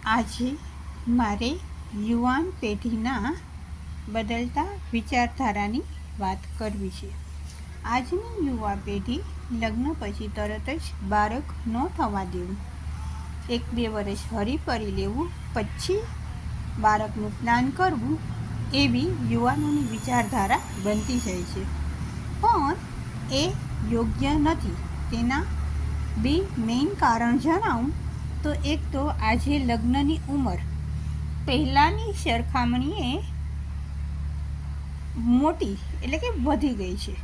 આજે મારે યુવાન પેઢીના બદલતા વિચારધારાની વાત કરવી છે. આજની યુવા પેઢી લગ્ન પછી તરત જ બાળક ન થવા દેવું, 1-2 વર્ષ હરીફરી લેવું, પછી બાળકનું પ્લાન કરવું, એવી યુવાનોની વિચારધારા બનતી જાય છે. પણ એ યોગ્ય નથી. તેના 2 મેઇન કારણ જણાવું તો એક તો આજે લગ્નની ઉંમર પહેલાંની સરખામણીએ મોટી એટલે કે વધી ગઈ છે.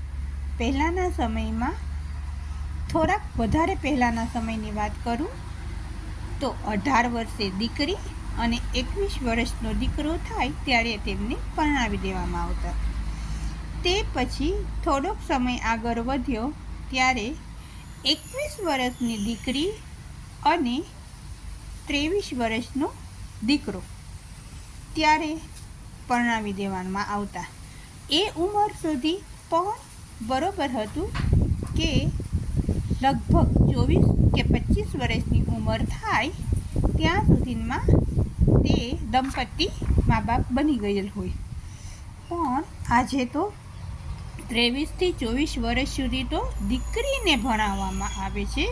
પહેલાંના સમયમાં થોડાક વધારે પહેલાંના સમયની વાત કરું તો 18 વર્ષે દીકરી અને 21 વર્ષનો દીકરો થાય ત્યારે તેમને પરણાવી દેવામાં આવતા. તે પછી થોડોક સમય આગળ વધ્યો ત્યારે 21 વર્ષની દીકરી અને 23 વર્ષનો દીકરો ત્યારે પરણાવી દેવામાં આવતા. એ ઉંમર સુધી પણ બરોબર હતું કે લગભગ 24 કે 25 વર્ષની ઉંમર થાય ત્યાં સુધીમાં તે દંપતી મા બાપ બની ગયેલ હોય. પણ આજે તો 23 થી 24 વર્ષ સુધી તો દીકરીને ભણાવવામાં આવે છે.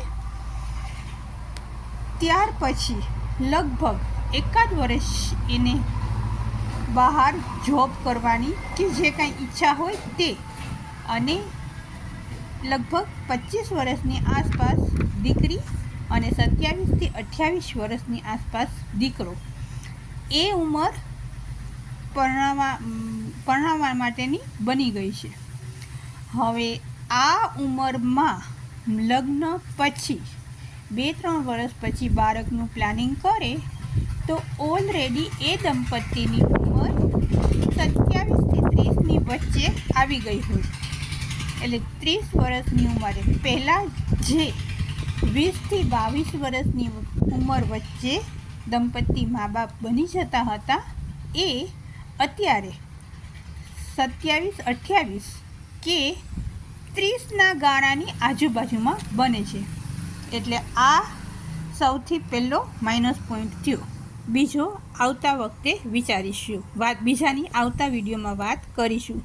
ત્યાર પછી લગભગ 1 વર્ષ એને બહાર જોબ કરવાની કે જે કાંઈ ઈચ્છા હોય તે, અને લગભગ 25 વર્ષની આસપાસ દીકરી અને 27 થી 28 વર્ષની આસપાસ દીકરો. એ ઉંમર પરણાવવા માટેની બની ગઈ છે. હવે આ ઉંમરમાં લગ્ન પછી 2-3 વર્ષ પછી બાળકનું પ્લાનિંગ કરે તો ઓલરેડી એ દંપતીની ઉંમર 27 થી 30ની વચ્ચે આવી ગઈ હોય. એટલે 30 વર્ષની ઉંમરે પહેલાં જે 20 થી 22 વર્ષની ઉંમર વચ્ચે દંપતી મા બાપ બની જતા હતા એ અત્યારે 27-28 કે 30ના ગાળાની આજુબાજુમાં બને છે. એટલે આ સૌથી પહેલો માઇનસ પોઈન્ટ થયો. બીજો આવતા વખતે વિચારીશું, બીજાની આવતા વિડીયોમાં વાત કરીશું.